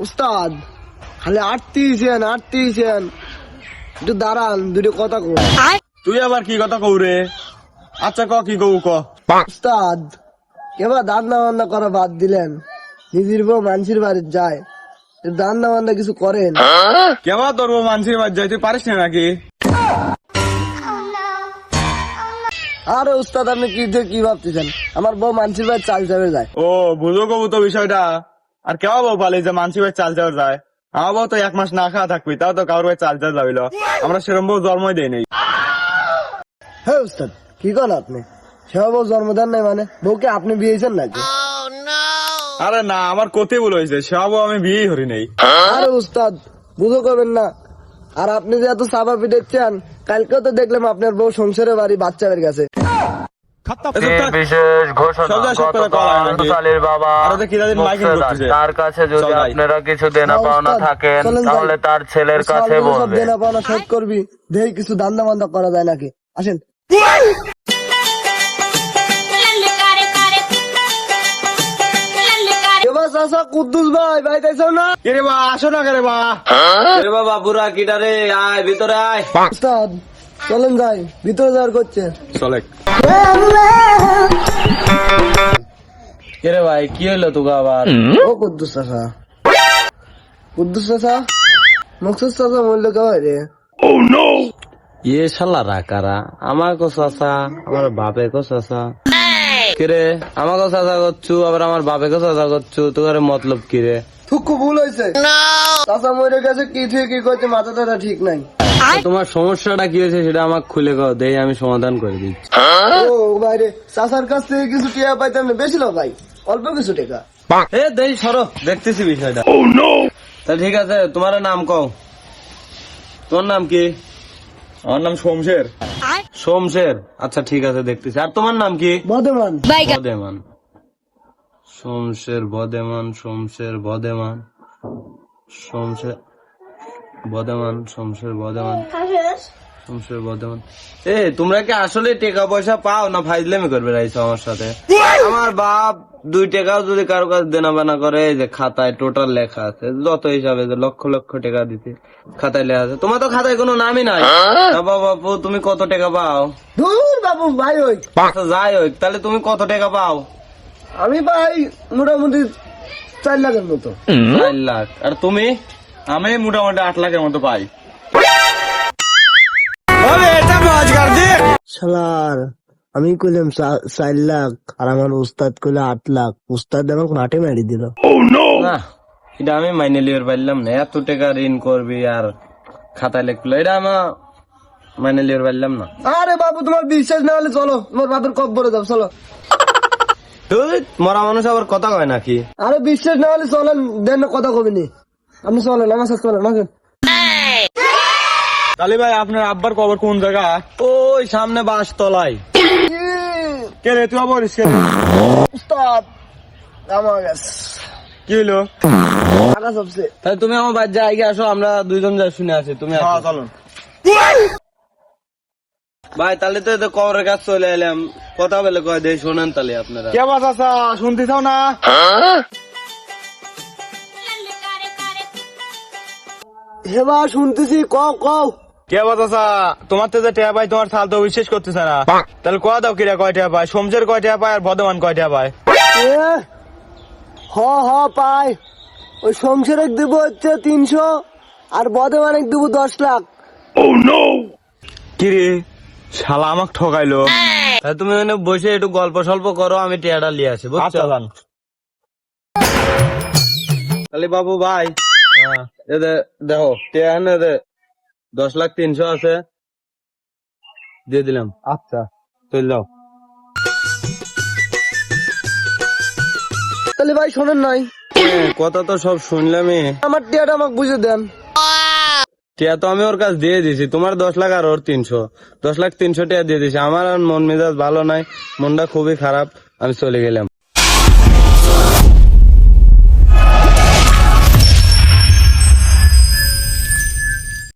উস্তাদ খালি আটতিছেন একটু দাঁড়ান, দুটো কথা কই। তুই আবার কি কথা কউ রে? আচ্ছা ক কি কউ ক। উস্তাদ এবার রান্না বান্না করা বাদ দিলেন, নিজের বউ মানুষের বাড়ি যায়, রান্না বান্না কিছু করেন? কেবা তোর মানসির বাদ যাই, তুই পারিস না নাকি? আরে উস্তাদ আপনি কি ভাবতেছেন? আমার বউ মানুষের বাড়ি চাল চাবে যায়। ও বুঝো কবু তো বিষয়টা। আর কেবা বউ পালি যে মানসি ভাই চাল চাল যায়? আমার বউ তো 1 মাস না খাওয়া থাকবি, তাও তো কারোর ভাই চাল চাল যাবিল। আমরা সেরম বউ জন্মই দেই নাই। হ্যাঁ উস্তাদ কি করেন আপনি? সেবা বউ জন্মদান নাই মানে বউকে আপনি বিয়েছেন নাকি? আরে না, আমার কোথায় ভুল হয়েছে, সেবা বউ আমি বিয়েই হরি নাই। আরে উস্তাদ বুঝো করবেন না। আর আপনি যে এত চাপা পিটাচ্ছেন, কালকেও তো দেখলাম আপনার বউ সংসারে বাড়ি বাচ্চা বের গেছে। বিশেষ ঘোষণা, গতকাল সালের বাবা তার কাছে যদি আপনারা কিছু দেনা পাওনা থাকেন তাহলে তার ছেলের কাছে সব বলবেন। দেনা পাওনা শোধ করবি, দেখি কিছু দান্দা বান্দা করা যায় নাকি। আসেন। এবার চাচা কুদ্দুস ভাই বাইতেছ না? রে বা আসো না রে বা। রে বাবা বুড়া কিটারে, আয় ভিতরে আয়। উস্তাদ চলেন যাই, ভিতরে যাওয়ার করছে। চলে রে ভাই কি হইলো তোকে আবার? ও কুদ্দুস চাচা, কুদ্দুস চাচা, মকসুদ চাচা মূল্য কেমন রে? ইয়ে শালা রাকারা, আমাকে চাচা, আমার বাপে কো চাচা। কিরে আমাকে চাচা করছু, আবার আমার বাপে কো চাচা করছু, তোর মতলব কিরে? থুকু ভুল হয়েছে, চাচা মরে গেছে, কি ঠিক কি করছে মাথাটা ঠিক নাই। তোমার সমস্যাটা কি হয়েছে সেটা আমাকে খুলে কও, দেই আমি সমাধান করে দিচ্ছি। ও বাইরে চাচার কাছ থেকে কিছু টিয়া পাইতাম না, বেশি না ভাই, অল্প কিছু টাকা। এ দেই সরো, দেখতেছি বিষয়টা। তা ঠিক আছে, তোমার নাম কও। তোমার নাম কি? আমার নাম শমশের। সোমশের, আচ্ছা ঠিক আছে দেখতেছি। আর তোমার নাম কি? বর্ধমান। বদেমান। সোমশের বদেমান, সোমশের বদেমান, সোমশের বদেমান, সোমশের বদেমান, সোমশের বদেমান। এ তোমরা কি আসলে টাকা পয়সা পাও না ফাইজলামি করবে রাইছো আমার সাথে? আমার বাপ 2 টাকাও যদি কারো কাছে দেনা বানা করে, এই যে খাতায় টোটাল লেখা আছে, যত হিসাবে যে লক্ষ লক্ষ টাকা দিতে খাতায় লেখা আছে। তোমার তো খাতায় কোনো নামই নাই। বাবা বাপু তুমি কত টাকা পাও? দূর বাবু ভাই, ওই আচ্ছা যাই হোক, তাহলে তুমি কত টাকা পাও? আমি ভাই মোটামুটি 4 লাখের মতো। 4 লাখ। আর তুমি? আমি মোটামুটি 8 লাখের মতো পাই। শালার আমি কইলাম 4 লাখ, আর আমার উস্তাদ কইলো 8 লাখ। উস্তাদ আমাকে নাটে মারি দিল। না এটা আমি মাইনে লিওর পারলাম না, এত টাকা ঋণ করবি আর খাতায় লিখলো, এটা আমার মাইনে লিওর পারলাম না। আরে বাবু তোমার বিশ্বাস না হলে চলো, তোমার বাপের কব্বরে যাও, চলো। তুই মরা মানুষ আবার কথা কয় নাকি? আরে বিশ্বাস না হলে চলেন, দেন কথা কবিনি, আপনি চলেন আমার সাথে চলেন। আসেন। তালি ভাই আপনার আব্বার কবর কোন জায়গা? ওই সামনে বাস তলায়। কে রে তুই আবার উস্তাদ আমার কাছে কি হইলো? টাকা সবচেয়ে। তাহলে তুমি আমার বাড়ি যাই গিয়ে আসো, আমরা দুইজন যাই শুনে আসি। তুমি আসো। হ্যাঁ চলুন। ভাই তাহলে তো কবরের কাছে চলে এলাম, কথা বলে কয় দেই শোনেন তাহলে আপনারা। কে বাস আসা শুনতে চাও না? হেবা শুনতেছি, কও কও। কে বাস আসা তোমার তো যে টেয়া পাই, তোমার থাল তো বিশ্বাস করতেছে না। তাহলে কয়া দাও কিরা কয় টেয়া পায়, শমশের কয় টেয়া পায়, আর বর্ধমান কয় টেয়া পায়? এ, হ পাই। ওই সংসারে দেবো হচ্ছে 300, আর বর্ধমানে দেবো 10 লাখ। কিরে শালা আমাকে ঠকাইলো। তাহলে তুমি ওখানে বসে একটু গল্প সল্প করো, আমি টিয়াটা নিয়ে আসি বুঝছো? আচ্ছা যান। তাহলে বাবু ভাই, দেখো টিয়া এনে 10,03,000 আছে, দিয়ে দিলাম। আচ্ছা চল যাও। তাহলে ভাই শোনেন নাই, কথা তো সব শুনলামই। আমার টিয়াটা আমাকে বুঝে দেন। টিয়া তো আমি ওর কাছে দিয়ে দিছি, তোমার 10 লাখ আর ওর 300, 10,03,000 টিয়া দিয়ে দিছি। আমার আর মন মেজাজ ভালো নাই, মনটা খুবই খারাপ, আমি চলে গেলাম।